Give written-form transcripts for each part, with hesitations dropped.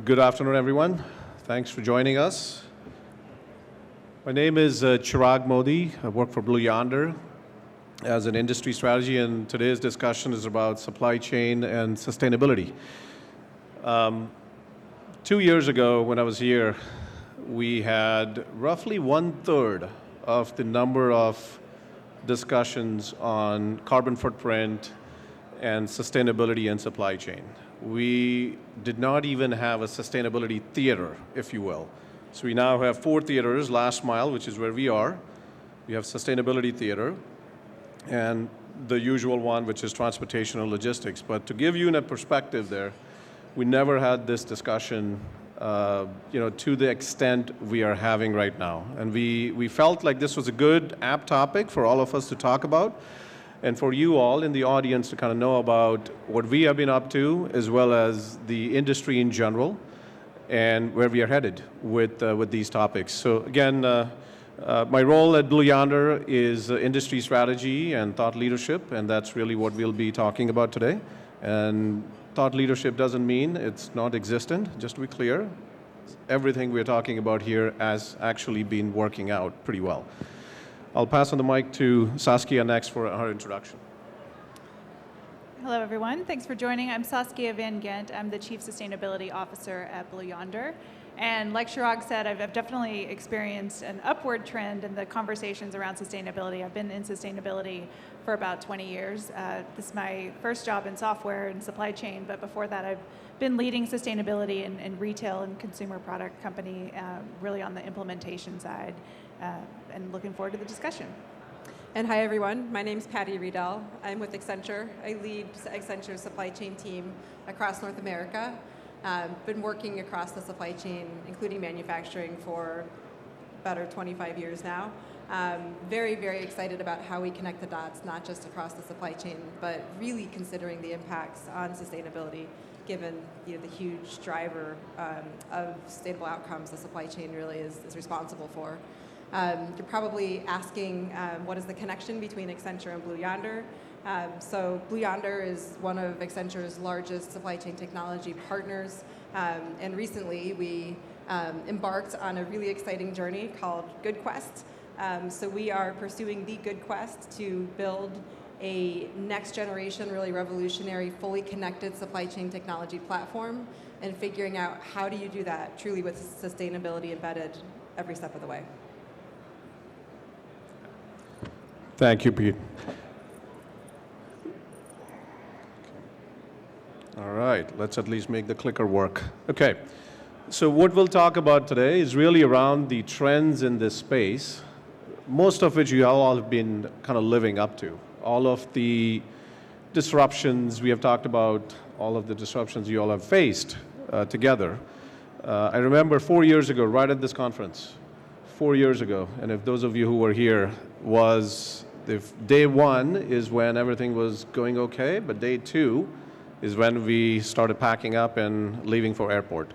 Good afternoon, everyone. Thanks for joining us. My name is Chirag Modi. I work for Yonder as an industry strategy, and today's discussion is about supply chain and sustainability. 2 years ago, when I was here, we had roughly 1/3 of the number of discussions on carbon footprint and sustainability and supply chain. We did not even have a sustainability theater, if you will. So we now have 4 theaters, last mile, which is where we are. We have sustainability theater, and the usual one, which is transportation and logistics. But to give you a perspective there, we never had this discussion, to the extent we are having right now. And we felt like this was a good, apt topic for all of us to talk about, and for you all in the audience to kind of know about what we have been up to, as well as the industry in general, and where we are headed with these topics. So again, my role at Yonder is industry strategy and thought leadership, and that's really what we'll be talking about today. And thought leadership doesn't mean it's not existent, just to be clear. Everything we're talking about here has actually been working out pretty well. I'll pass on the mic to Saskia next for her introduction. Hello, everyone. Thanks for joining. I'm Saskia Van Ghent. I'm the Chief Sustainability Officer at Blue Yonder. And like Chirag said, I've definitely experienced an upward trend in the conversations around sustainability. I've been in sustainability for about 20 years. This is my first job in software and supply chain, but before that I've been leading sustainability in retail and consumer product company, really on the implementation side, and looking forward to the discussion. And hi everyone, my name is Patty Riedel. I'm with Accenture. I lead Accenture's supply chain team across North America. Been working across the supply chain, including manufacturing, for better 25 years now. Very, very excited about how we connect the dots, not just across the supply chain, but really considering the impacts on sustainability, given the huge driver of sustainable outcomes the supply chain really is responsible for. You're probably asking what is the connection between Accenture and Blue Yonder? So Blue Yonder is one of Accenture's largest supply chain technology partners, and recently we embarked on a really exciting journey called Good Quest. So we are pursuing the Good Quest to build a next generation, really revolutionary, fully connected supply chain technology platform, and figuring out how do you do that truly with sustainability embedded every step of the way. Thank you, Pete. All right, let's at least make the clicker work. Okay, so what we'll talk about today is really around the trends in this space, most of which you all have been kind of living up to. All of the disruptions we have talked about, all of the disruptions you all have faced together. I remember 4 years ago, right at this conference, 4 years ago, and if those of you who were here, was if day 1 is when everything was going okay, but day 2 is when we started packing up and leaving for airport.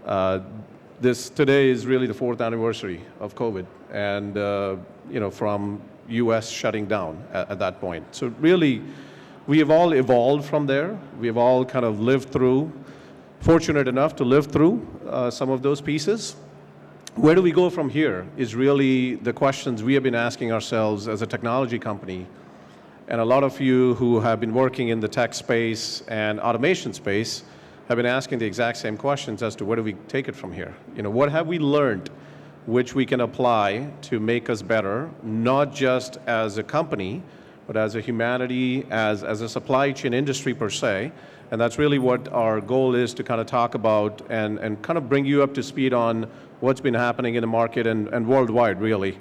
Today is really the 4th anniversary of COVID, and from U.S. shutting down at that point. So really, we have all evolved from there. We have all kind of lived through, fortunate enough to live through some of those pieces. Where do we go from here is really the questions we have been asking ourselves as a technology company. And a lot of you who have been working in the tech space and automation space have been asking the exact same questions as to where do we take it from here? What have we learned which we can apply to make us better, not just as a company, but as a humanity, as a supply chain industry per se. And that's really what our goal is, to kind of talk about and kind of bring you up to speed on what's been happening in the market and worldwide, really,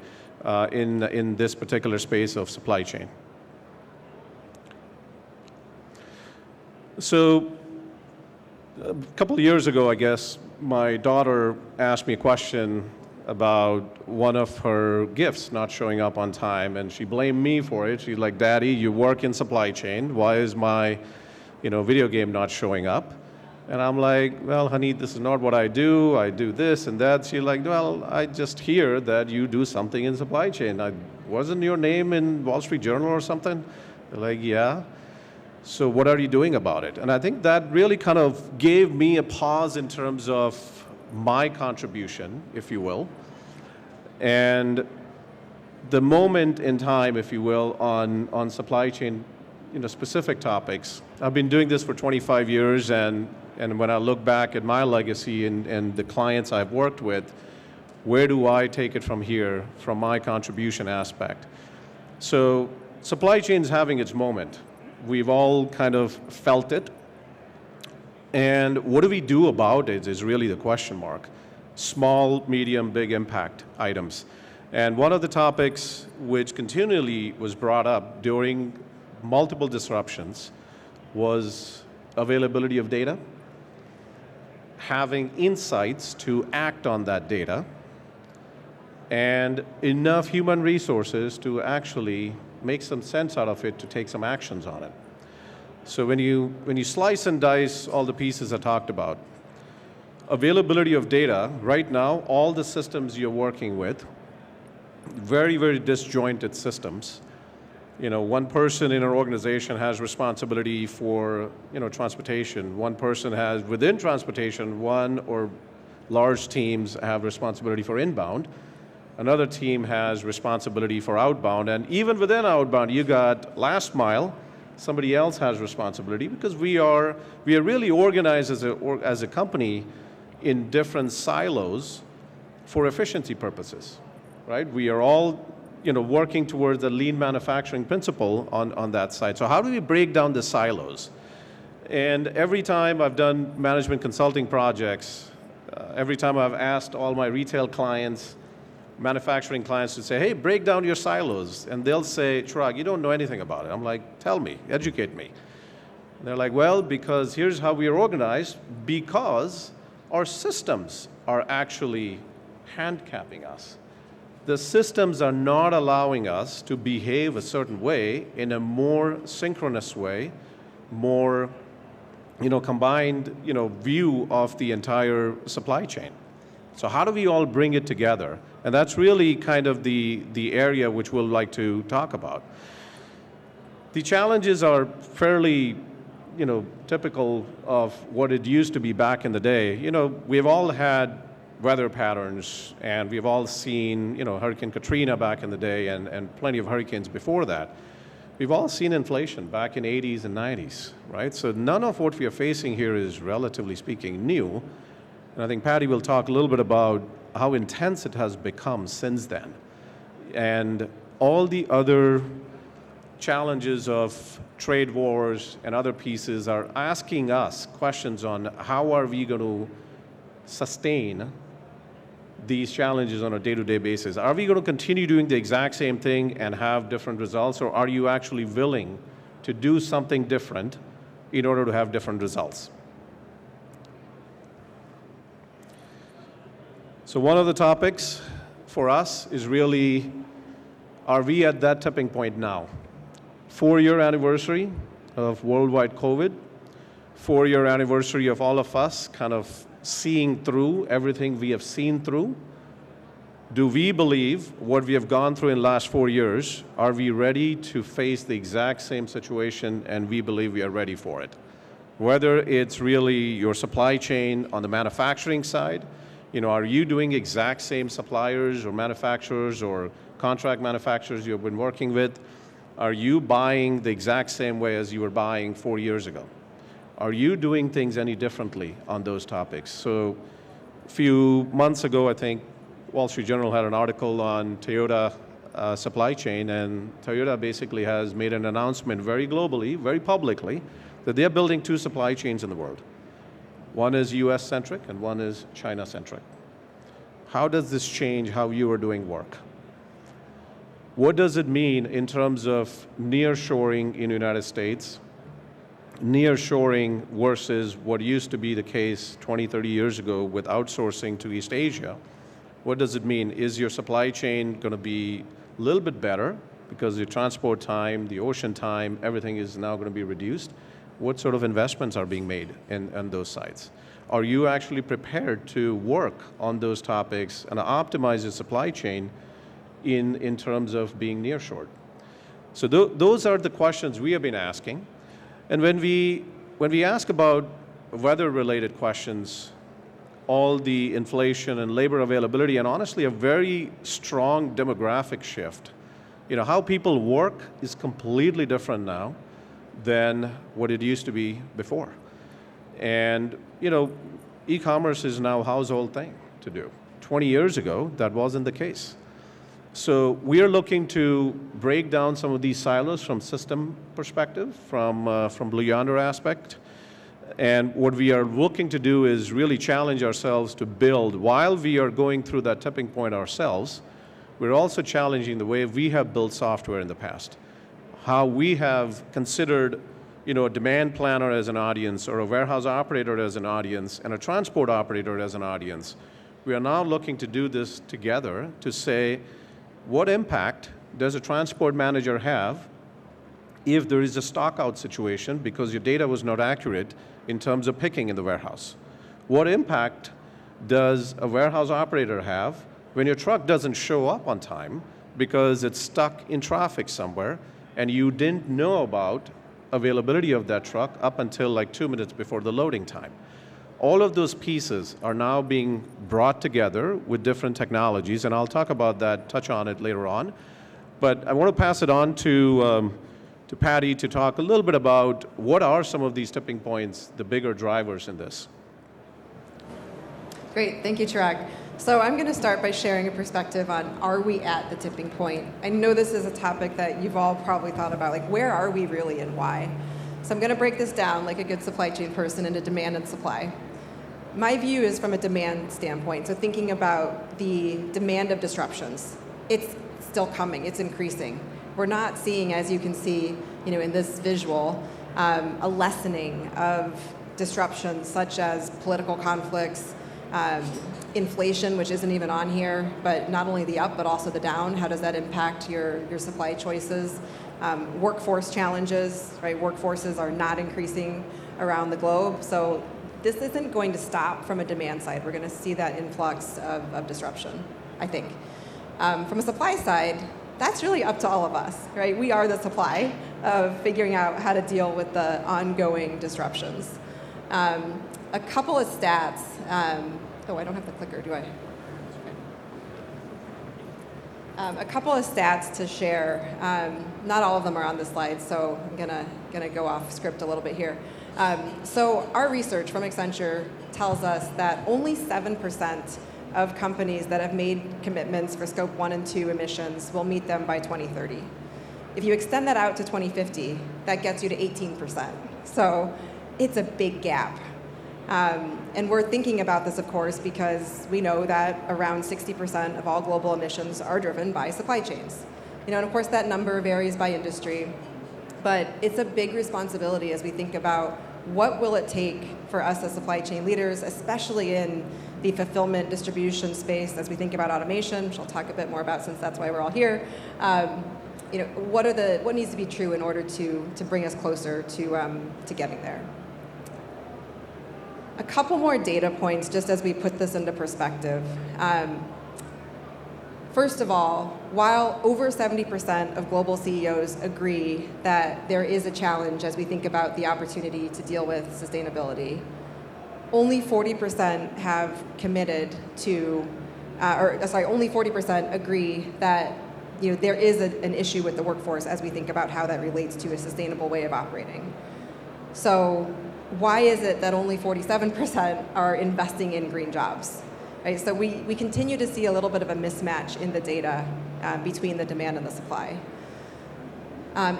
in this particular space of supply chain. So a couple of years ago, I guess, my daughter asked me a question about one of her gifts not showing up on time, and she blamed me for it. She's like, "Daddy, you work in supply chain. Why is my video game not showing up?" And I'm like, "Well, honey, this is not what I do. I do this and that." She's like, "Well, I just hear that you do something in supply chain. Wasn't your name in Wall Street Journal or something?" I'm like, "Yeah." So what are you doing about it? And I think that really kind of gave me a pause in terms of my contribution, if you will, and the moment in time, if you will, on supply chain, specific topics. I've been doing this for 25 years, and when I look back at my legacy and the clients I've worked with, where do I take it from here, from my contribution aspect? So supply chain is having its moment. We've all kind of felt it. And what do we do about it is really the question mark. Small, medium, big impact items. And one of the topics which continually was brought up during multiple disruptions was availability of data, having insights to act on that data, and enough human resources to actually make some sense out of it to take some actions on it. So when you slice and dice all the pieces I talked about, availability of data, right now, all the systems you're working with, very, very disjointed systems. One person in an organization has responsibility for, transportation. One person has, within transportation, one or large teams have responsibility for inbound. Another team has responsibility for outbound. And even within outbound, you got last mile, somebody else has responsibility, because we are really organized as a company in different silos for efficiency purposes, right? We are all working towards the lean manufacturing principle on that side. So how do we break down the silos? And every time I've done management consulting projects, every time I've asked all my retail clients, manufacturing clients to say, hey, break down your silos. And they'll say, Chirag, you don't know anything about it. I'm like, tell me, educate me. And they're like, well, because here's how we are organized, because our systems are actually handicapping us. The systems are not allowing us to behave a certain way in a more synchronous way, more combined view of the entire supply chain. So how do we all bring it together? And that's really kind of the area which we'll like to talk about. The challenges are fairly typical of what it used to be back in the day. We've all had weather patterns, and we've all seen, Hurricane Katrina back in the day and plenty of hurricanes before that. We've all seen inflation back in 80s and 90s, right? So none of what we are facing here is, relatively speaking, new. And I think Patty will talk a little bit about how intense it has become since then. And all the other challenges of trade wars and other pieces are asking us questions on how are we going to sustain these challenges on a day-to-day basis. Are we going to continue doing the exact same thing and have different results, or are you actually willing to do something different in order to have different results? So one of the topics for us is really, are we at that tipping point now? 4-year anniversary of worldwide COVID, 4-year anniversary of all of us kind of seeing through everything we have seen through. Do we believe what we have gone through in the last 4 years, are we ready to face the exact same situation, and we believe we are ready for it? Whether it's really your supply chain on the manufacturing side, are you doing exact same suppliers or manufacturers or contract manufacturers you've been working with? Are you buying the exact same way as you were buying 4 years ago? Are you doing things any differently on those topics? So a few months ago, I think Wall Street Journal had an article on Toyota supply chain, and Toyota basically has made an announcement very globally, very publicly, that they're building 2 supply chains in the world. One is US-centric and one is China-centric. How does this change how you are doing work? What does it mean in terms of nearshoring in the United States? Nearshoring versus what used to be the case 20, 30 years ago with outsourcing to East Asia. What does it mean? Is your supply chain going to be a little bit better because your transport time, the ocean time, everything is now going to be reduced? What sort of investments are being made on those sites? Are you actually prepared to work on those topics and optimize your supply chain in terms of being nearshored? So those are the questions we have been asking. And when we ask about weather-related questions, all the inflation and labor availability, and honestly, a very strong demographic shift. How people work is completely different now than what it used to be before. And, e-commerce is now a household thing to do. 20 years ago, that wasn't the case. So we are looking to break down some of these silos from system perspective, from Blue Yonder aspect. And what we are looking to do is really challenge ourselves to build, while we are going through that tipping point ourselves, we're also challenging the way we have built software in the past. How we have considered, a demand planner as an audience, or a warehouse operator as an audience, and a transport operator as an audience. We are now looking to do this together to say, what impact does a transport manager have if there is a stockout situation because your data was not accurate in terms of picking in the warehouse? What impact does a warehouse operator have when your truck doesn't show up on time because it's stuck in traffic somewhere and you didn't know about availability of that truck up until like 2 minutes before the loading time? All of those pieces are now being brought together with different technologies, and I'll talk about that, touch on it later on. But I want to pass it on to Patty to talk a little bit about what are some of these tipping points, the bigger drivers in this. Great, thank you, Chirag. So I'm going to start by sharing a perspective on, are we at the tipping point? I know this is a topic that you've all probably thought about, like where are we really and why? So I'm going to break this down like a good supply chain person into demand and supply. My view is from a demand standpoint, so thinking about the demand of disruptions. It's still coming, it's increasing. We're not seeing, as you can see, in this visual, a lessening of disruptions such as political conflicts, inflation, which isn't even on here, but not only the up, but also the down. How does that impact your supply choices? Workforce challenges, right? Workforces are not increasing around the globe. So this isn't going to stop from a demand side. We're going to see that influx of disruption, I think. From a supply side, that's really up to all of us, right? We are the supply of figuring out how to deal with the ongoing disruptions. A couple of stats. Oh, I don't have the clicker, do I? A couple of stats to share. Not all of them are on the slide, so I'm gonna go off script a little bit here. So our research from Accenture tells us that only 7% of companies that have made commitments for scope 1 and 2 emissions will meet them by 2030. If you extend that out to 2050, that gets you to 18%. So it's a big gap. And we're thinking about this, of course, because we know that around 60% of all global emissions are driven by supply chains. And of course that number varies by industry, but it's a big responsibility as we think about what will it take for us as supply chain leaders, especially in the fulfillment distribution space, as we think about automation, which I'll talk a bit more about since that's why we're all here. What needs to be true in order to bring us closer to getting there? A couple more data points just as we put this into perspective. First of all, while over 70% of global CEOs agree that there is a challenge as we think about the opportunity to deal with sustainability, only 40% have committed to, only 40% agree that there is an issue with the workforce as we think about how that relates to a sustainable way of operating. So why is it that only 47% are investing in green jobs? Right, so we continue to see a little bit of a mismatch in the data between the demand and the supply.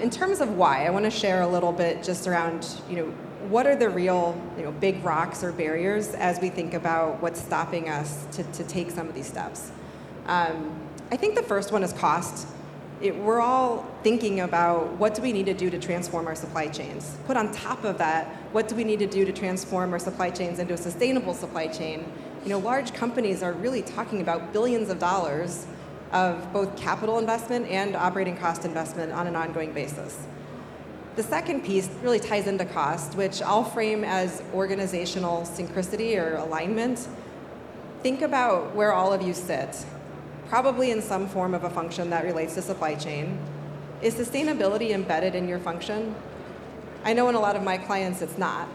In terms of why, I want to share a little bit just around, what are the real, big rocks or barriers as we think about what's stopping us to take some of these steps. I think the first one is cost. We're all thinking about what do we need to do to transform our supply chains. Put on top of that, what do we need to do to transform our supply chains into a sustainable supply chain? Large companies are really talking about billions of dollars of both capital investment and operating cost investment on an ongoing basis. The second piece really ties into cost, which I'll frame as organizational synchronicity or alignment. Think about where all of you sit, probably in some form of a function that relates to supply chain. Is sustainability embedded in your function? I know in a lot of my clients it's not.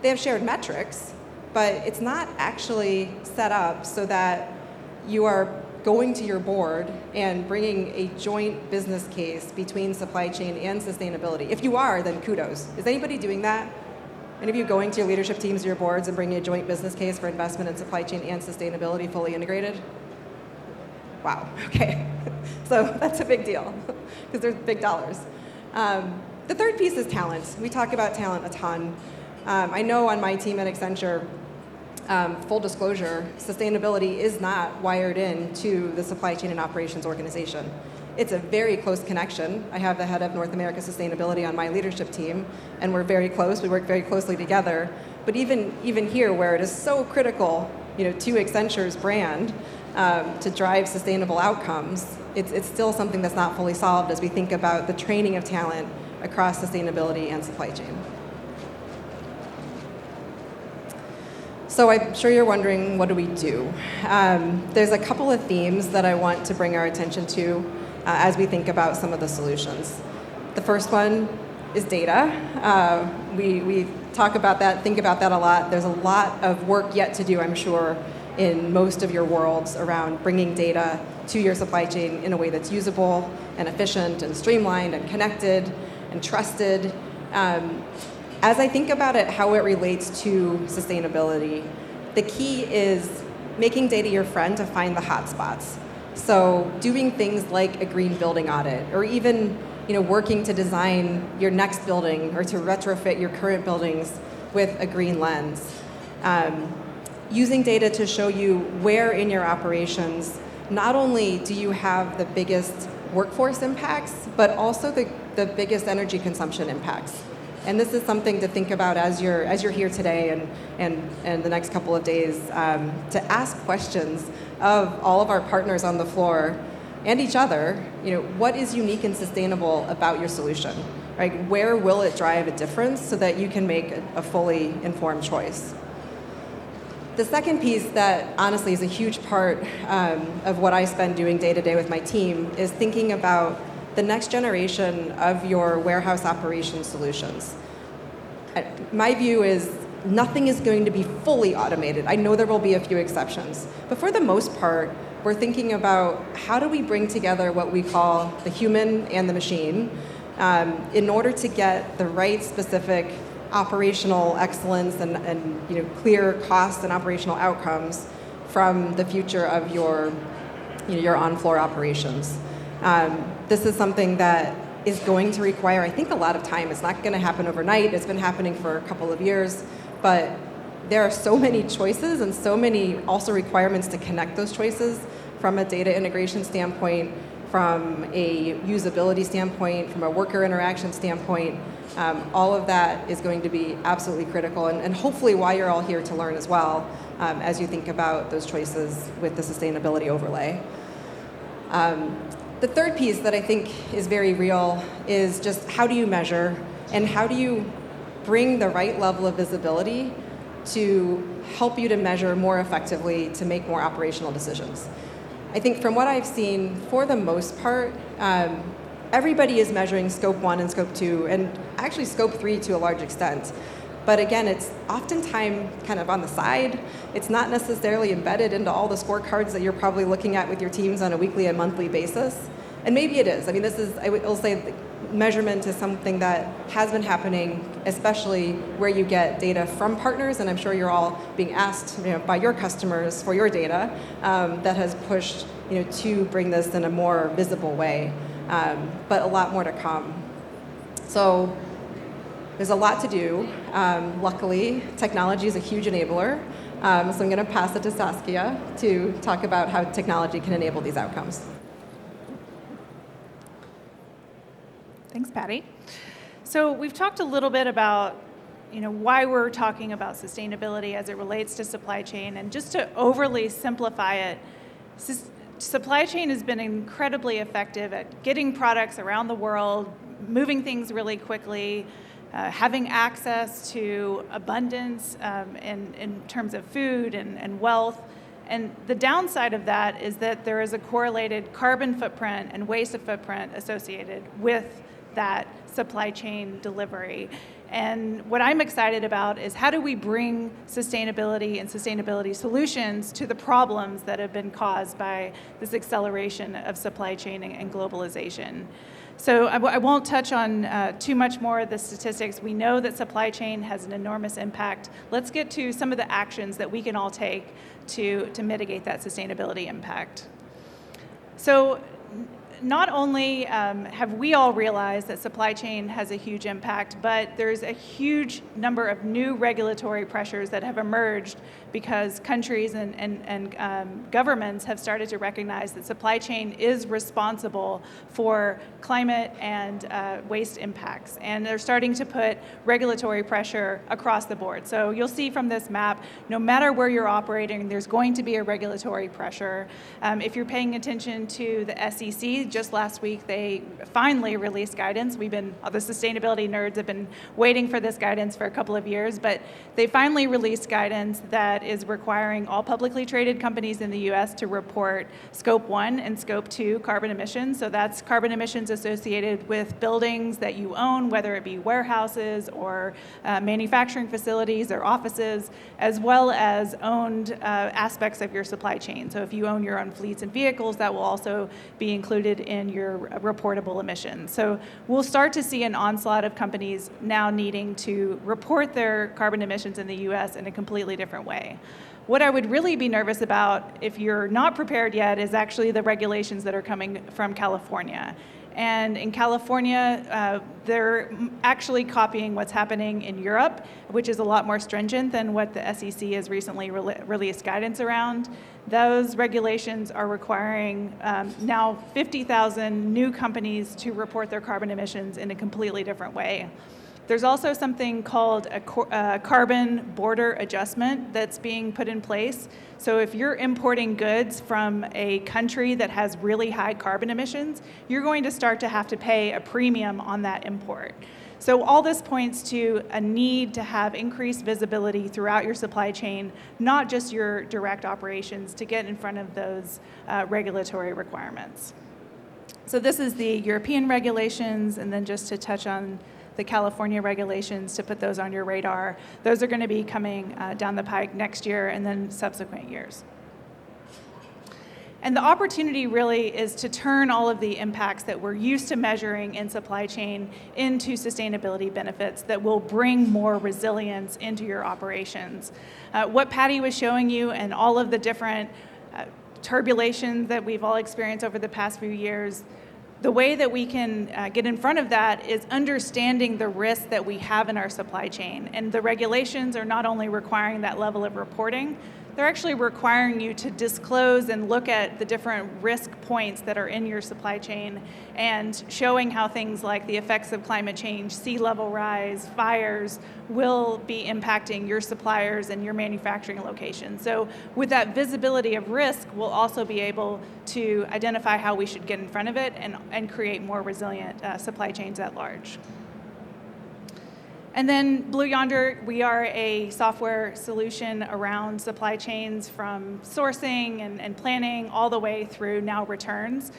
They have shared metrics, but it's not actually set up so that you are going to your board and bringing a joint business case between supply chain and sustainability. If you are, then kudos. Is anybody doing that? Any of you going to your leadership teams or your boards and bringing a joint business case for investment in supply chain and sustainability fully integrated? Wow, okay. So that's a big deal because there's big dollars. The third piece is talent. We talk about talent a ton. I know on my team at Accenture, full disclosure, sustainability is not wired into the supply chain and operations organization. It's a very close connection. I have the head of North America Sustainability on my leadership team, and we're very close. We work very closely together. But even here, where it is so critical, to Accenture's brand to drive sustainable outcomes, it's still something that's not fully solved as we think about the training of talent across sustainability and supply chain. So I'm sure you're wondering, what do we do? There's a couple of themes that I want to bring our attention to as we think about some of the solutions. The first one is data. We talk about that, think about that a lot. There's a lot of work yet to do, I'm sure, in most of your worlds around bringing data to your supply chain in a way that's usable and efficient and streamlined and connected and trusted. As I think about it, how it relates to sustainability, the key is making data your friend to find the hot spots. So doing things like a green building audit, or even working to design your next building or to retrofit your current buildings with a green lens. Using data to show you where in your operations, not only do you have the biggest workforce impacts, but also the biggest energy consumption impacts. And this is something to think about as you're here today and the next couple of days, to ask questions of all of our partners on the floor and each other. What is unique and sustainable about your solution? Right? Where will it drive a difference so that you can make a fully informed choice? The second piece that honestly is a huge part of what I spend doing day to day with my team is thinking about the next generation of your warehouse operations solutions. My view is nothing is going to be fully automated. I know there will be a few exceptions, but for the most part, we're thinking about how do we bring together what we call the human and the machine in order to get the right specific operational excellence and clear costs and operational outcomes from the future of your on-floor operations. This is something that is going to require, I think, a lot of time. It's not going to happen overnight. It's been happening for a couple of years, but there are so many choices and so many also requirements to connect those choices from a data integration standpoint, from a usability standpoint, from a worker interaction standpoint. All of that is going to be absolutely critical, and hopefully why you're all here to learn as well as you think about those choices with the sustainability overlay. The third piece that I think is very real is just how do you measure and how do you bring the right level of visibility to help you to measure more effectively to make more operational decisions. I think from what I've seen, for the most part, everybody is measuring scope 1 and scope 2, and actually scope 3 to a large extent. But again, it's oftentimes kind of on the side. It's not necessarily embedded into all the scorecards that you're probably looking at with your teams on a weekly and monthly basis. And maybe it is. I mean, I will say measurement is something that has been happening, especially where you get data from partners, and I'm sure you're all being asked by your customers for your data, that has pushed to bring this in a more visible way. But a lot more to come. So there's a lot to do. Luckily, technology is a huge enabler. So I'm going to pass it to Saskia to talk about how technology can enable these outcomes. Thanks, Patty. So we've talked a little bit about why we're talking about sustainability as it relates to supply chain, and just to overly simplify it, supply chain has been incredibly effective at getting products around the world, moving things really quickly, having access to abundance in terms of food and wealth. And the downside of that is that there is a correlated carbon footprint and waste footprint associated with that supply chain delivery. And what I'm excited about is how do we bring sustainability and sustainability solutions to the problems that have been caused by this acceleration of supply chain and globalization. So I won't touch on too much more of the statistics. We know that supply chain has an enormous impact. Let's get to some of the actions that we can all take to mitigate that sustainability impact. So not only have we all realized that supply chain has a huge impact, but there's a huge number of new regulatory pressures that have emerged because countries and governments have started to recognize that supply chain is responsible for climate and waste impacts. And they're starting to put regulatory pressure across the board. So you'll see from this map, no matter where you're operating, there's going to be a regulatory pressure. If you're paying attention to the SEC, just last week they finally released guidance. The sustainability nerds have been waiting for this guidance for a couple of years, but they finally released guidance that is requiring all publicly traded companies in the US to report Scope 1 and Scope 2 carbon emissions. So that's carbon emissions associated with buildings that you own, whether it be warehouses or manufacturing facilities or offices, as well as owned aspects of your supply chain. So if you own your own fleets and vehicles, that will also be included in your reportable emissions. So we'll start to see an onslaught of companies now needing to report their carbon emissions in the US in a completely different way. What I would really be nervous about if you're not prepared yet is actually the regulations that are coming from California. And in California, they're actually copying what's happening in Europe, which is a lot more stringent than what the SEC has recently released guidance around. Those regulations are requiring now 50,000 new companies to report their carbon emissions in a completely different way. There's also something called a carbon border adjustment that's being put in place. So if you're importing goods from a country that has really high carbon emissions, you're going to start to have to pay a premium on that import. So all this points to a need to have increased visibility throughout your supply chain, not just your direct operations, to get in front of those regulatory requirements. So this is the European regulations, and then just to touch on the California regulations, to put those on your radar. Those are going to be coming down the pike next year and then subsequent years. And the opportunity really is to turn all of the impacts that we're used to measuring in supply chain into sustainability benefits that will bring more resilience into your operations. What Patty was showing you and all of the different turbulations that we've all experienced over the past few years, the way that we can get in front of that is understanding the risks that we have in our supply chain. And the regulations are not only requiring that level of reporting, they're actually requiring you to disclose and look at the different risk points that are in your supply chain and showing how things like the effects of climate change, sea level rise, fires will be impacting your suppliers and your manufacturing locations. So with that visibility of risk, we'll also be able to identify how we should get in front of it and create more resilient supply chains at large. And then Blue Yonder, we are a software solution around supply chains from sourcing and planning all the way through now returns.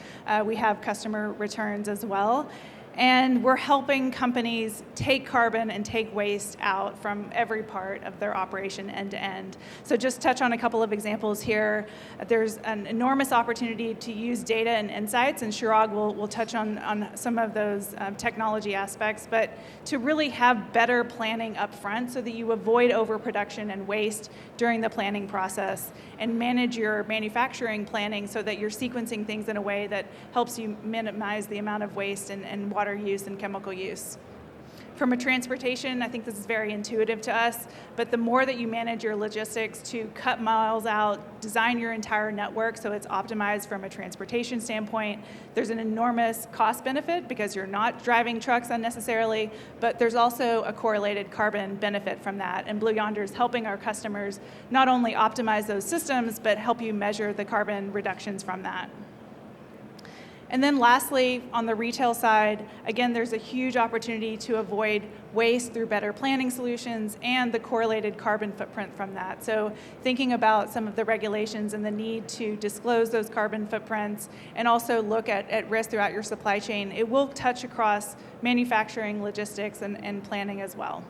We have customer returns as well. And we're helping companies take carbon and take waste out from every part of their operation end to end. So just touch on a couple of examples here. There's an enormous opportunity to use data and insights, and Chirag will touch on some of those technology aspects, but to really have better planning up front so that you avoid overproduction and waste during the planning process and manage your manufacturing planning so that you're sequencing things in a way that helps you minimize the amount of waste and water use and chemical use. From a transportation, I think this is very intuitive to us, but the more that you manage your logistics to cut miles out, design your entire network so it's optimized from a transportation standpoint, there's an enormous cost benefit because you're not driving trucks unnecessarily, but there's also a correlated carbon benefit from that. And Blue Yonder is helping our customers not only optimize those systems, but help you measure the carbon reductions from that. And then lastly, on the retail side, again, there's a huge opportunity to avoid waste through better planning solutions and the correlated carbon footprint from that. So thinking about some of the regulations and the need to disclose those carbon footprints and also look at risk throughout your supply chain, it will touch across manufacturing, logistics, and planning as well.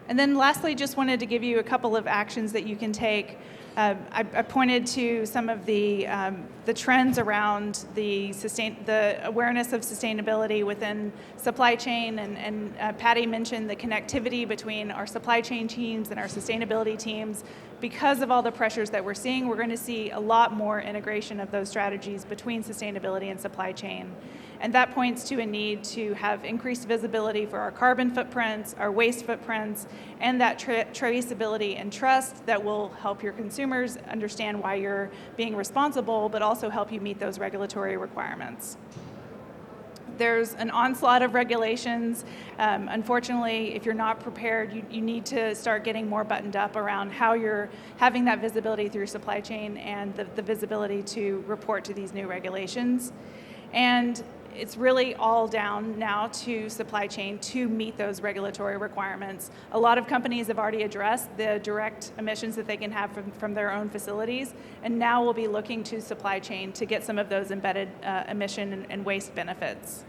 And then lastly, just wanted to give you a couple of actions that you can take. I pointed to some of the trends around the awareness of sustainability within supply chain, and Patty mentioned the connectivity between our supply chain teams and our sustainability teams. Because of all the pressures that we're seeing, we're going to see a lot more integration of those strategies between sustainability and supply chain. And that points to a need to have increased visibility for our carbon footprints, our waste footprints, and that traceability and trust that will help your consumers understand why you're being responsible, but also help you meet those regulatory requirements. There's an onslaught of regulations. Unfortunately, if you're not prepared, you need to start getting more buttoned up around how you're having that visibility through your supply chain and the visibility to report to these new regulations. And it's really all down now to supply chain to meet those regulatory requirements. A lot of companies have already addressed the direct emissions that they can have from their own facilities, and now we'll be looking to supply chain to get some of those embedded emission and waste benefits.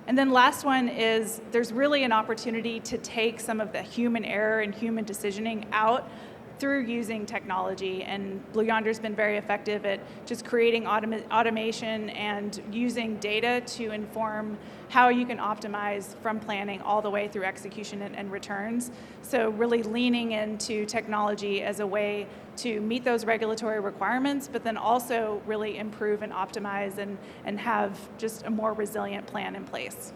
And then last one is there's really an opportunity to take some of the human error and human decisioning out through using technology, and Blue Yonder's been very effective at just creating automation and using data to inform how you can optimize from planning all the way through execution and returns. So really leaning into technology as a way to meet those regulatory requirements, but then also really improve and optimize and have just a more resilient plan in place.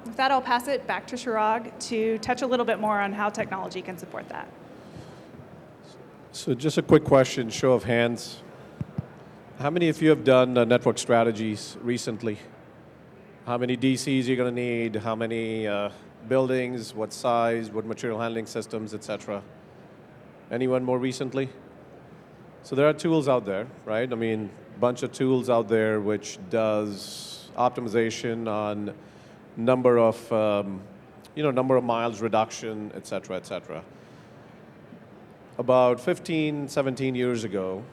With that, I'll pass it back to Chirag to touch a little bit more on how technology can support that. So just a quick question, show of hands. How many of you have done network strategies recently? How many DCs you're going to need? How many buildings? What size? What material handling systems, etc.? Anyone more recently? So there are tools out there, right? I mean, a bunch of tools out there which does optimization on number of miles reduction, et cetera, et cetera. About 15, 17 years ago,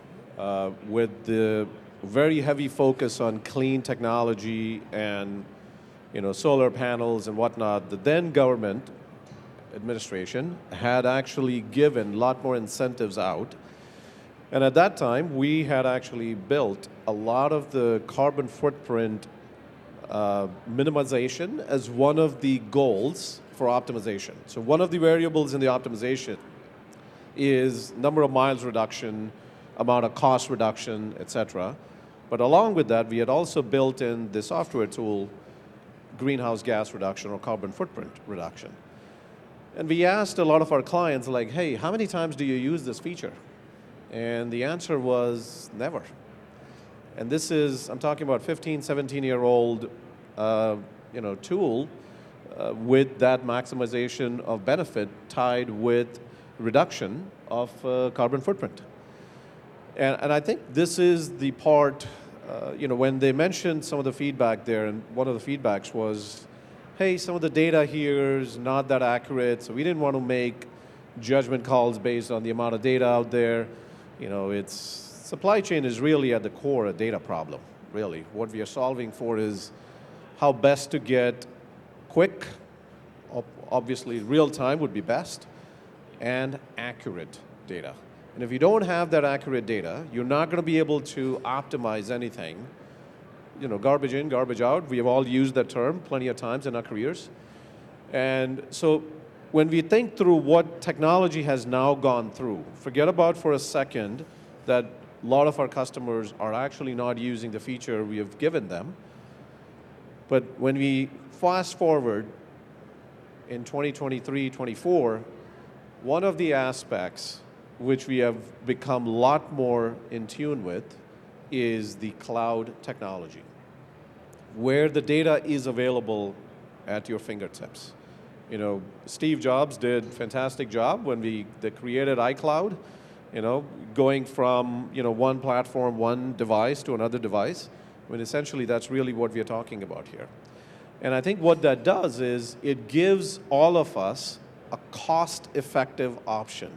with the very heavy focus on clean technology and solar panels and whatnot, the then government administration had actually given a lot more incentives out. And at that time, we had actually built a lot of the carbon footprint minimization as one of the goals for optimization. So one of the variables in the optimization is number of miles reduction, amount of cost reduction, etc. But along with that, we had also built in the software tool, greenhouse gas reduction or carbon footprint reduction. And we asked a lot of our clients, like, hey, how many times do you use this feature? And the answer was never. And this is, I'm talking about 15, 17-year-old tool with that maximization of benefit tied with reduction of carbon footprint. And I think this is the part, when they mentioned some of the feedback there, and one of the feedbacks was, hey, some of the data here is not that accurate, so we didn't want to make judgment calls based on the amount of data out there. Supply chain is really at the core a data problem, really. What we are solving for is how best to get quick, obviously real time would be best, and accurate data. And if you don't have that accurate data, you're not going to be able to optimize anything. Garbage in, garbage out. We have all used that term plenty of times in our careers. And so when we think through what technology has now gone through, forget about for a second that a lot of our customers are actually not using the feature we have given them. But when we fast forward in 2023, 24, one of the aspects which we have become a lot more in tune with is the cloud technology, where the data is available at your fingertips. Steve Jobs did a fantastic job when they created iCloud. Going from one platform, one device to another device. I mean, essentially, that's really what we are talking about here. And I think what that does is it gives all of us a cost-effective option.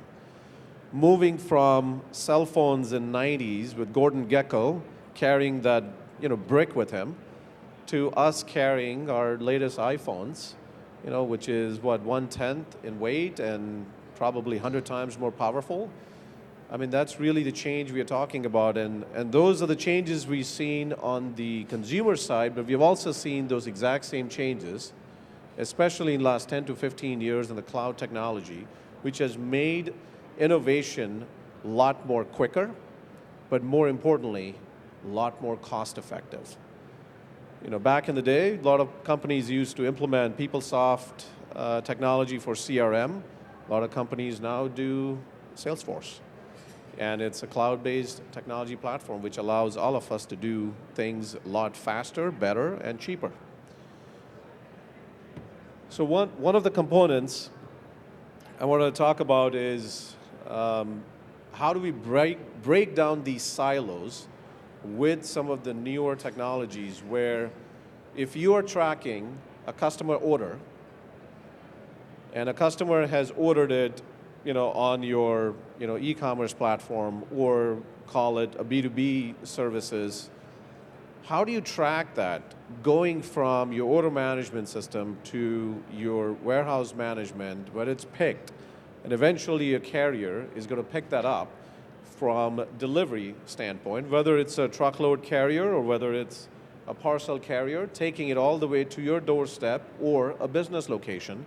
Moving from cell phones in 90s with Gordon Gekko carrying that brick with him to us carrying our latest iPhones, which is what, 1/10 in weight and probably 100 times more powerful. I mean, that's really the change we are talking about, and those are the changes we've seen on the consumer side, but we've also seen those exact same changes, especially in the last 10 to 15 years in the cloud technology, which has made innovation a lot more quicker, but more importantly, a lot more cost effective. Back in the day, a lot of companies used to implement PeopleSoft technology for CRM. A lot of companies now do Salesforce. And it's a cloud-based technology platform which allows all of us to do things a lot faster, better, and cheaper. So one of the components I want to talk about is how do we break down these silos with some of the newer technologies where if you are tracking a customer order and a customer has ordered it on your e-commerce platform or call it a B2B services, how do you track that going from your order management system to your warehouse management where it's picked and eventually a carrier is going to pick that up from delivery standpoint, whether it's a truckload carrier or whether it's a parcel carrier, taking it all the way to your doorstep or a business location.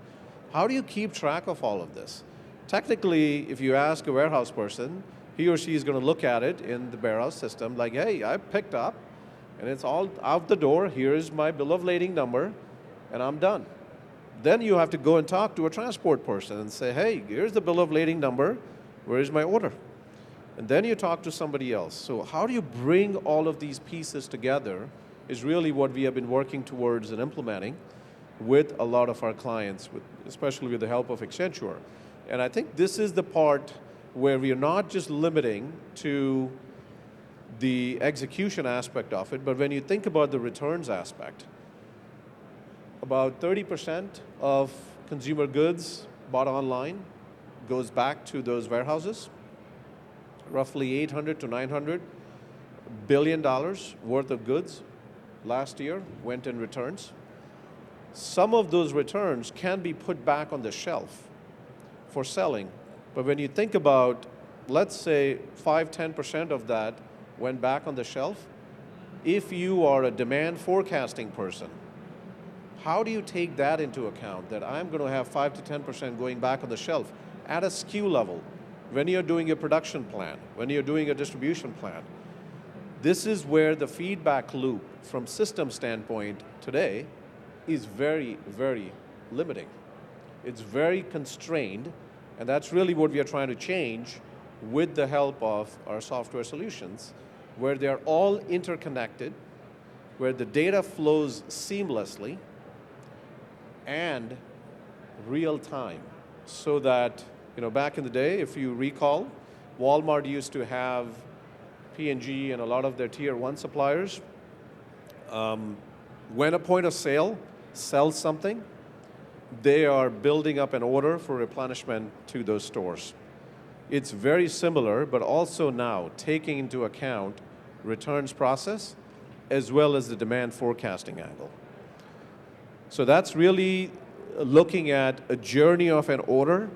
How do you keep track of all of this? Technically, if you ask a warehouse person, he or she is going to look at it in the warehouse system like, hey, I picked up, and it's all out the door. Here's my bill of lading number, and I'm done. Then you have to go and talk to a transport person and say, hey, here's the bill of lading number. Where is my order? And then you talk to somebody else. So how do you bring all of these pieces together is really what we have been working towards and implementing with a lot of our clients, especially with the help of Accenture. And I think this is the part where we are not just limiting to the execution aspect of it, but when you think about the returns aspect, about 30% of consumer goods bought online goes back to those warehouses. Roughly 800 to 900 billion dollars worth of goods last year went in returns. Some of those returns can be put back on the shelf for selling. But when you think about, let's say 5-10% of that went back on the shelf, if you are a demand forecasting person, how do you take that into account, that I'm going to have 5 to 10% going back on the shelf at a SKU level when you're doing a production plan, when you're doing a distribution plan? This is where the feedback loop from system standpoint today is very, very limiting. It's very constrained, and that's really what we are trying to change with the help of our software solutions, where they're all interconnected, where the data flows seamlessly and real time, so that, back in the day, if you recall, Walmart used to have P&G and a lot of their tier 1 suppliers. When a point of sale sells something, they are building up an order for replenishment to those stores. It's very similar, but also now taking into account returns process as well as the demand forecasting angle. So that's really looking at a journey of an order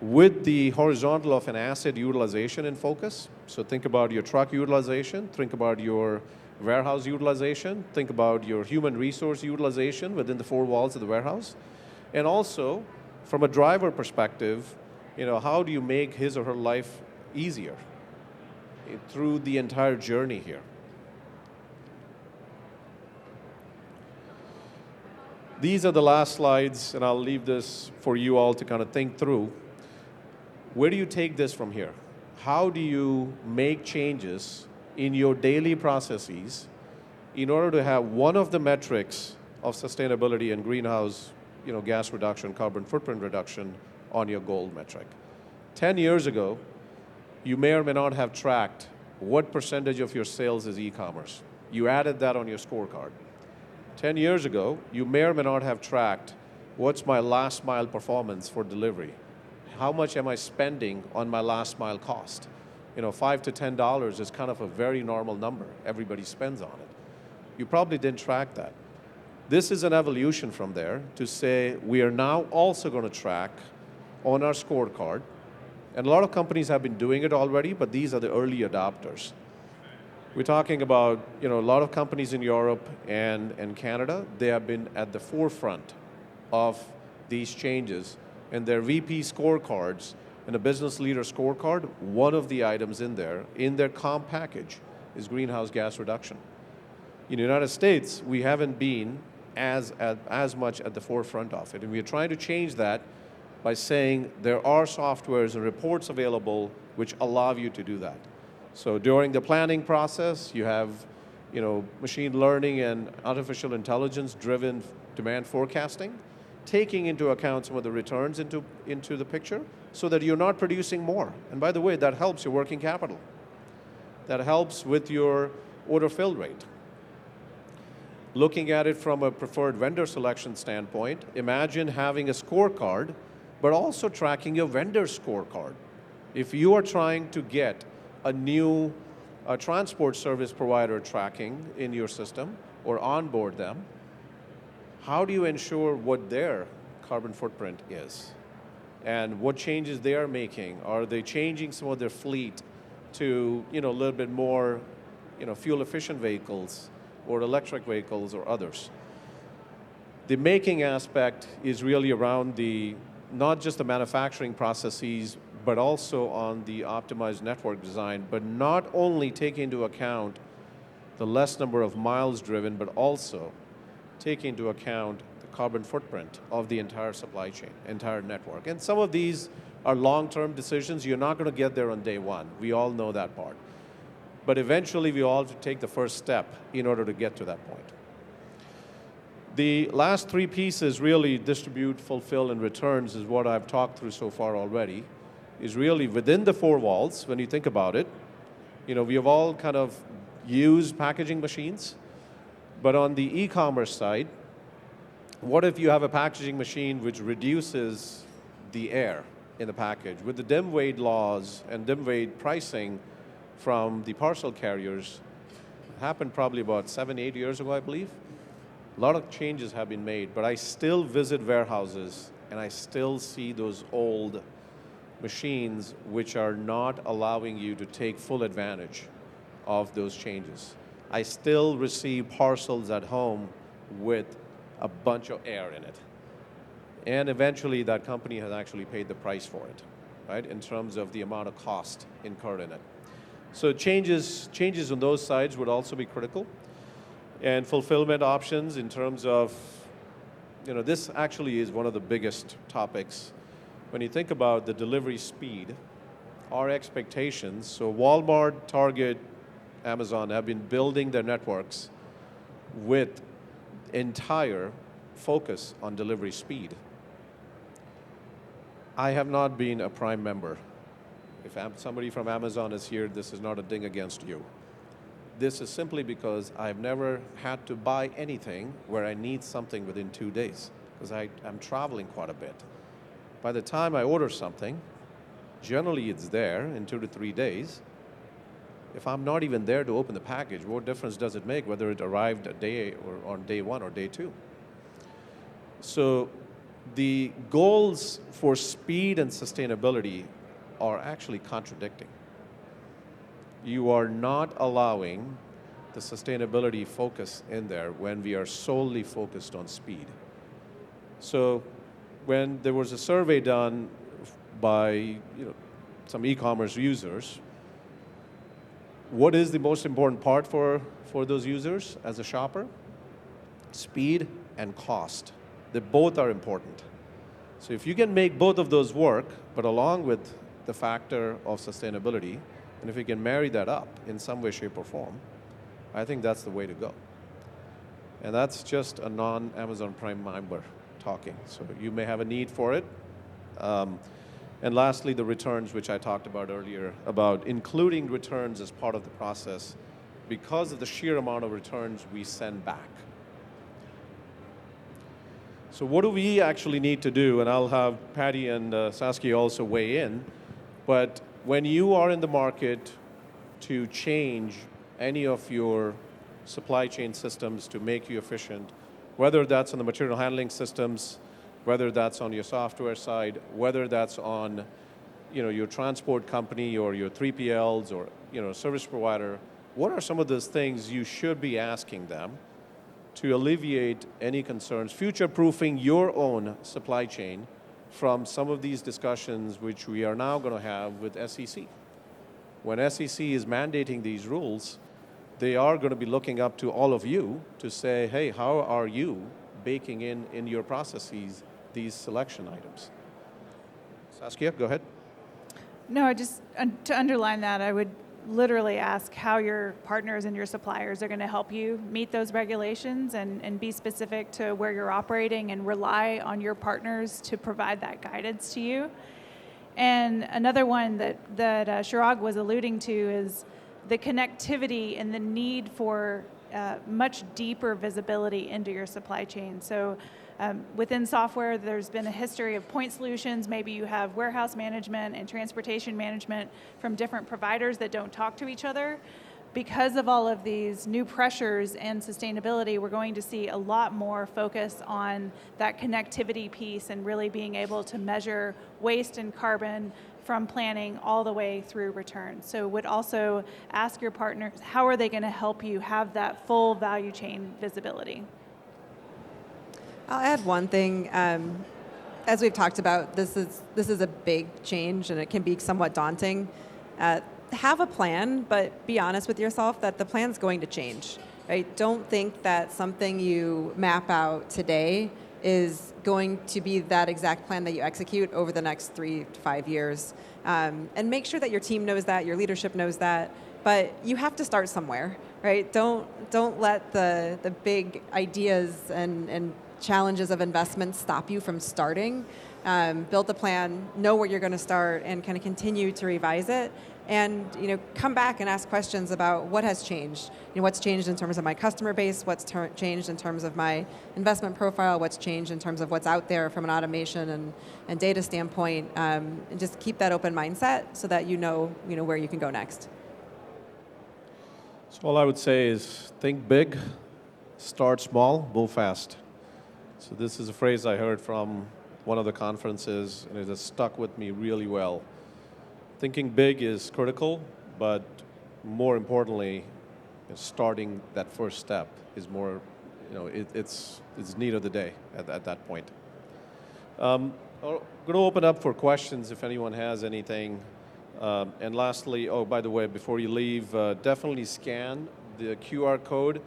with the horizontal of an asset utilization in focus. So think about your truck utilization, think about your warehouse utilization, think about your human resource utilization within the 4 walls of the warehouse. And also, from a driver perspective, how do you make his or her life easier through the entire journey here? These are the last slides, and I'll leave this for you all to kind of think through. Where do you take this from here? How do you make changes in your daily processes in order to have one of the metrics of sustainability and greenhouse gas reduction, carbon footprint reduction on your goal metric? 10 years ago, you may or may not have tracked what percentage of your sales is e-commerce. You added that on your scorecard. 10 years ago, you may or may not have tracked what's my last mile performance for delivery. How much am I spending on my last mile cost? $5 to $10 is kind of a very normal number. Everybody spends on it. You probably didn't track that. This is an evolution from there to say we are now also going to track on our scorecard. And a lot of companies have been doing it already, but these are the early adopters. We're talking about a lot of companies in Europe and Canada. They have been at the forefront of these changes. And their VP scorecards and a business leader scorecard, one of the items in their comp package is greenhouse gas reduction. In the United States, we haven't been as much at the forefront of it. And we're trying to change that by saying there are softwares and reports available which allow you to do that. So during the planning process, you have machine learning and artificial intelligence driven demand forecasting, taking into account some of the returns into the picture so that you're not producing more. And by the way, that helps your working capital. That helps with your order fill rate. Looking at it from a preferred vendor selection standpoint, imagine having a scorecard, but also tracking your vendor scorecard. If you are trying to get a new transport service provider tracking in your system or onboard them, how do you ensure what their carbon footprint is? And what changes they are making? Are they changing some of their fleet to a little bit more fuel efficient vehicles or electric vehicles or others? The making aspect is really around not just the manufacturing processes, but also on the optimized network design, but not only take into account the less number of miles driven, but also take into account the carbon footprint of the entire supply chain, entire network. And some of these are long-term decisions. You're not going to get there on day one. We all know that part. But eventually, we all have to take the first step in order to get to that point. The last three pieces, really distribute, fulfill, and returns, is what I've talked through so far already, is really within the four walls, when you think about it. We have all kind of used packaging machines, but on the e-commerce side, what if you have a packaging machine which reduces the air in the package? With the dim weight laws and dim weight pricing from the parcel carriers, it happened probably about 7-8 years ago, I believe. A lot of changes have been made, but I still visit warehouses and I still see those old machines which are not allowing you to take full advantage of those changes. I still receive parcels at home with a bunch of air in it. And eventually that company has actually paid the price for it, right, in terms of the amount of cost incurred in it. So changes on those sides would also be critical. And fulfillment options in terms of, this actually is one of the biggest topics. When you think about the delivery speed, our expectations, so Walmart, Target, Amazon have been building their networks with entire focus on delivery speed. I have not been a Prime member. If somebody from Amazon is here, this is not a ding against you. This is simply because I've never had to buy anything where I need something within 2 days, because I'm traveling quite a bit. By the time I order something, generally it's there in 2 to 3 days. If I'm not even there to open the package, what difference does it make whether it arrived a day or on day one or day two? So the goals for speed and sustainability are actually contradicting. You are not allowing the sustainability focus in there when we are solely focused on speed. So when there was a survey done by some e-commerce users, what is the most important part for those users as a shopper? Speed and cost. They both are important. So if you can make both of those work, but along with the factor of sustainability, and if you can marry that up in some way, shape, or form, I think that's the way to go. And that's just a non-Amazon Prime member talking. So you may have a need for it. And lastly, the returns, which I talked about earlier, about including returns as part of the process because of the sheer amount of returns we send back. So what do we actually need to do? And I'll have Patty and Saskia also weigh in. But when you are in the market to change any of your supply chain systems to make you efficient, whether that's on the material handling systems, whether that's on your software side, whether that's on your transport company or your 3PLs or service provider, what are some of those things you should be asking them to alleviate any concerns, future-proofing your own supply chain from some of these discussions which we are now going to have with SEC? When SEC is mandating these rules, they are going to be looking up to all of you to say, hey, how are you baking in your processes these selection items? Saskia, go ahead. No, just to underline that, I would literally ask how your partners and your suppliers are going to help you meet those regulations and be specific to where you're operating and rely on your partners to provide that guidance to you. And another one that Chirag was alluding to is the connectivity and the need for much deeper visibility into your supply chain. So within software, there's been a history of point solutions. Maybe you have warehouse management and transportation management from different providers that don't talk to each other. Because of all of these new pressures and sustainability, we're going to see a lot more focus on that connectivity piece and really being able to measure waste and carbon from planning all the way through return. So would also ask your partners, how are they going to help you have that full value chain visibility? I'll add one thing. As we've talked about, this is a big change and it can be somewhat daunting. Have a plan, but be honest with yourself that the plan's going to change. Right? Don't think that something you map out today is going to be that exact plan that you execute over the next 3 to 5 years. And make sure that your team knows that, your leadership knows that, but you have to start somewhere, right? Don't let the big ideas and challenges of investment stop you from starting. Build a plan, know where you're going to start, and kind of continue to revise it. And come back and ask questions about what has changed. What's changed in terms of my customer base? What's changed in terms of my investment profile? What's changed in terms of what's out there from an automation and data standpoint? And just keep that open mindset so that you know where you can go next. So all I would say is think big, start small, go fast. So this is a phrase I heard from one of the conferences, and it has stuck with me really well. Thinking big is critical, but more importantly, starting that first step is more, it's need of the day at that point. I'm going to open up for questions if anyone has anything. And lastly, by the way, before you leave, definitely scan the QR code.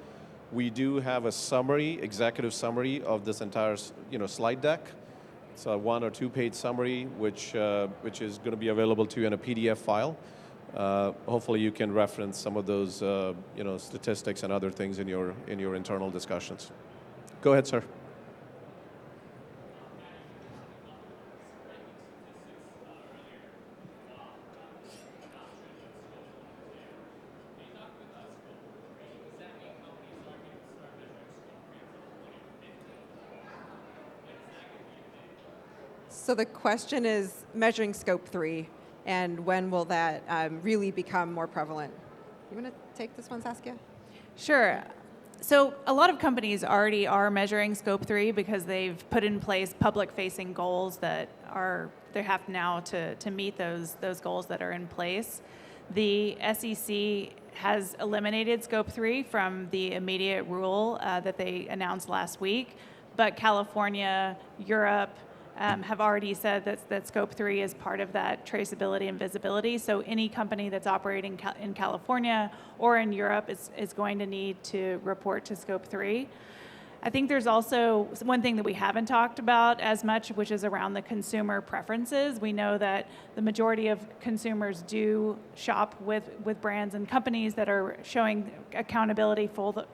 We do have a summary, executive summary of this entire slide deck. It's a 1 or 2 page summary, which is going to be available to you in a PDF file. Hopefully, you can reference some of those, statistics and other things in your internal discussions. Go ahead, sir. So the question is measuring scope 3, and when will that really become more prevalent? You want to take this one, Saskia? Sure. So a lot of companies already are measuring scope 3 because they've put in place public-facing goals that they have now to meet those goals that are in place. The SEC has eliminated scope 3 from the immediate rule that they announced last week, but California, Europe, have already said that Scope 3 is part of that traceability and visibility. So any company that's operating in California or in Europe is going to need to report to Scope 3. I think there's also one thing that we haven't talked about as much, which is around the consumer preferences. We know that the majority of consumers do shop with brands and companies that are showing accountability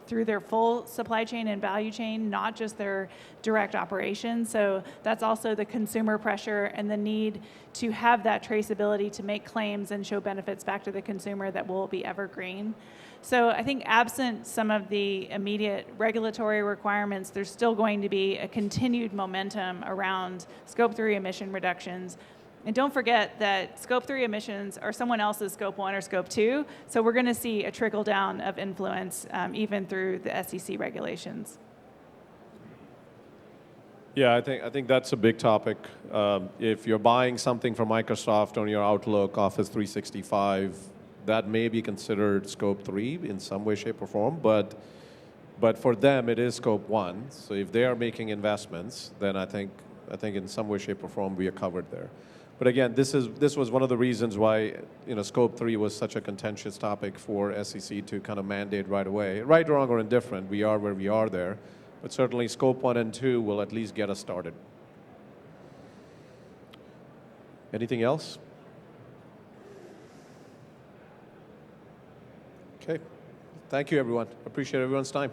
through their full supply chain and value chain, not just their direct operations. So that's also the consumer pressure and the need to have that traceability to make claims and show benefits back to the consumer that will be evergreen. So I think absent some of the immediate regulatory requirements, there's still going to be a continued momentum around Scope 3 emission reductions. And don't forget that Scope 3 emissions are someone else's Scope 1 or Scope 2, so we're going to see a trickle down of influence even through the SEC regulations. Yeah, I think that's a big topic. If you're buying something from Microsoft on your Outlook, Office 365, that may be considered Scope 3 in some way, shape, or form, but for them it is Scope 1. So if they are making investments, then I think in some way, shape, or form we are covered there. But again, this was one of the reasons why Scope 3 was such a contentious topic for SEC to kind of mandate right away. Right, wrong, or indifferent, we are where we are there. But certainly Scope 1 and 2 will at least get us started. Anything else? Okay. Thank you, everyone. Appreciate everyone's time.